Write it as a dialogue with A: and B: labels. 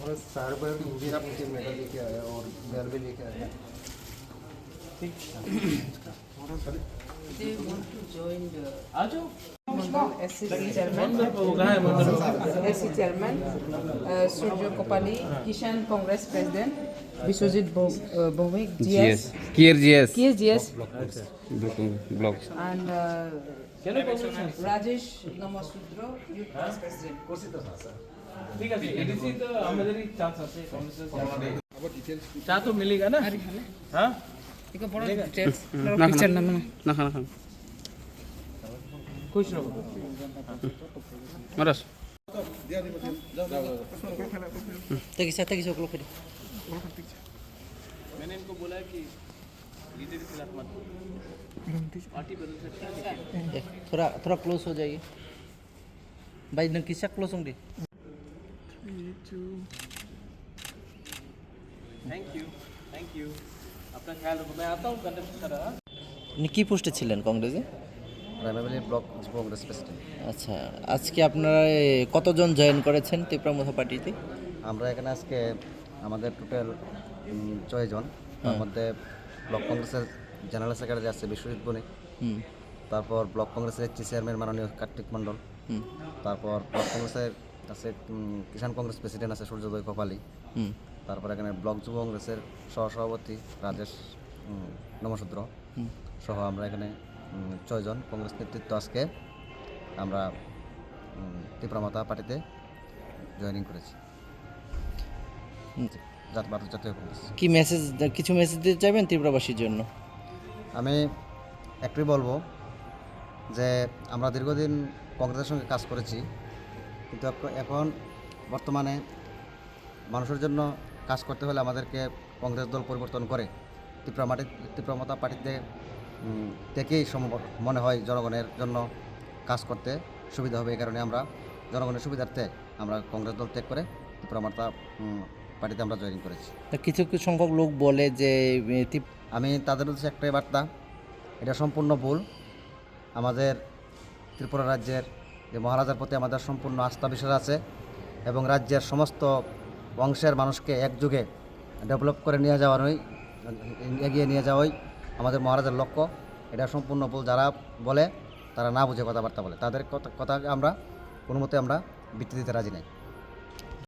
A: हमारे सारे बार इंदिरा मुझे मेडल लेके आया और बैल भी लेके आया। ठीक
B: They want to join the
C: आजो
B: SCC chairman, SC chairman, Surjo Kopali, Kishan Congress president, Biswajit Bhowmik, GS,
D: GS
B: and Rajesh Namasudro, youth vice president.
C: ठीक है एडीसी तो আমাদেরই চান্স আছে কংগ্রেসের চা তো मिलेगा ना हां
B: Ikaw po details. Picture naman.
D: না
C: खुश रहो
D: মারাস
B: Tagisa ko kaya.
C: मैंने इनको बोला है कि लीडर के खिलाफ मत बोलो पार्टी बदल सकती है
B: थोड़ा क्लोज हो जाइए. भाई नंकिसा क्लोज होंगे.
C: थैंक यू अपना ख्याल रखो मैं आता हूँ कंटेस्ट करा
B: আপনি কি পোস্টে ছিলেন কংগ্রেসে?
A: रायमाली ब्लॉक कांग्रेस प्रेसिडेंट।
B: আচ্ছা আজকে আপনারা কতজন জয়েন করেছেন তীব্রমথা পার্টিতে?
A: আমরা এখানে আজকে আমাদের টোটাল 6 জন, তার মধ্যে ব্লক কংগ্রেসের জেনারেল সেক্রেটারি আছে বিশ্বজিৎ বণিক, তারপর ব্লক কংগ্রেসের চেয়ারম্যান মাননীয় কার্তিক মণ্ডল, তারপর ব্লক কংগ্রেসের আছে কিষাণ কংগ্রেস প্রেসিডেন্ট আছে সূর্যোদয় কপালি, তারপর এখানে ব্লক যুব কংগ্রেসের সহসভাপতি রাজেশ নমশূদ্র সহ আমরা এখানে 6 জন কংগ্রেস নেতৃত্ব আজকে আমরা তীব্রমথা পার্টিতে জয়েনিং করেছি। জাতীয় কংগ্রেস।
B: কি মেসেজ কিছু মেসেজ দিতে চাইবেন তীব্রবাসীর জন্য?
A: আমি একটুই বলবো যে আমরা দীর্ঘদিন কংগ্রেসের সঙ্গে কাজ করেছি, কিন্তু এখন বর্তমানে মানুষের জন্য কাজ করতে হলে আমাদেরকে কংগ্রেস দল পরিবর্তন করে তীব্রমথা পার্টিতে থেকেই সম্ভব মনে হয় জনগণের জন্য কাজ করতে সুবিধা হবে। এই কারণে আমরা জনগণের সুবিধার্থে আমরা কংগ্রেস দল ত্যাগ করে তীব্রমথা পার্টিতে আমরা জয়েনিং করেছি।
B: কিছু সংখ্যক লোক বলে যে
A: আমি তাদের উদ্দেশ্যে একটাই বার্তা, এটা সম্পূর্ণ ভুল। আমাদের ত্রিপুরা রাজ্যের যে মহারাজার প্রতি আমাদের সম্পূর্ণ আস্থা বিশ্বাস আছে এবং রাজ্যের সমস্ত অংশের মানুষকে একযোগে ডেভেলপ করে নিয়ে যাওয়ারই এগিয়ে নিয়ে যাওয়াই আমাদের মহারাজার লক্ষ্য। এটা সম্পূর্ণ ভুল। যারা বলে তারা না বুঝে কথাবার্তা বলে, তাদের কথাকে আমরা কোনো মতে আমরা ভিত্তি দিতে রাজি নাই।